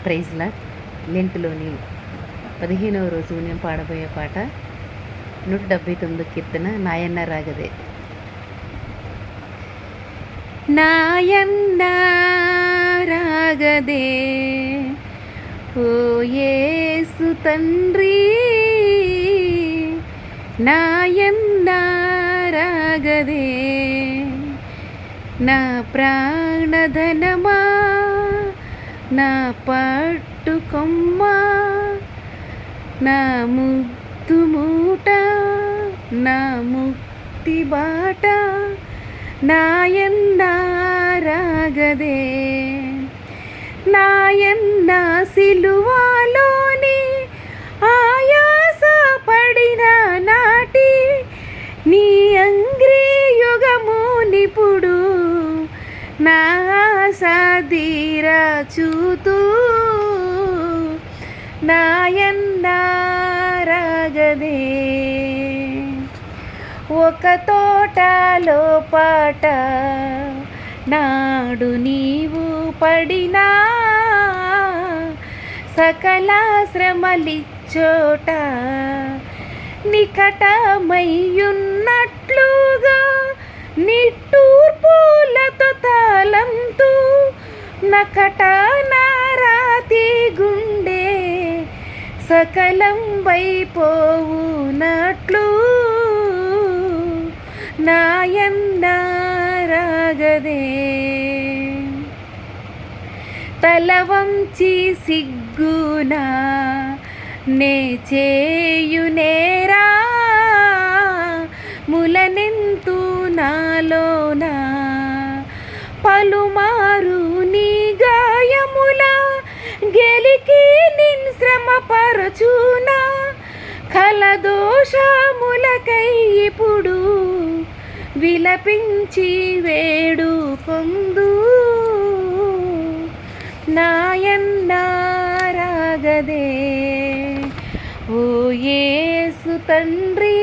ప్రైజ్లా లెంట్లోని 15వ రోజు నేను పాడబోయే పాట 179 కీర్తన నాయన్న రాగదే. నాయన్న రాగదే ఓ యేసు తండ్రి, నాయన్న రాగదే నా ప్రాణధనమా, నా పట్టుకొమ్మా, నా ముద్దు మూట, నా ముక్తి బాట, నాయన్న రాగదే. నాయన్న సిలువలోని ఆయాస పడిన నాటి నీ అంగ్రీయుగము నిపుడు నా ఆశదీరా చూతూ, నాయన్న రాగదే. ఒక తోటలో పాట నాడు నీవు పడినా, సకల శ్రమలిచ్చోట నికటమయ్యున్నట్లుగా నిట్టూర్పులతో తాళంతూ నకట నారాతి గుండె సకలం వైపోవునట్లు, నాయన్న రాగదే. తల వంచి సిగ్గునా నే చేయునేరా, ములనెంతు నాలోనా పలుమారు నీ గాయముల గెలికి నిన్ శ్రమపరచునా, కలదోషములకై ఇప్పుడు విలపించి వేడుకొందు, నాయన్న రాగదే ఓ యేసు తండ్రి.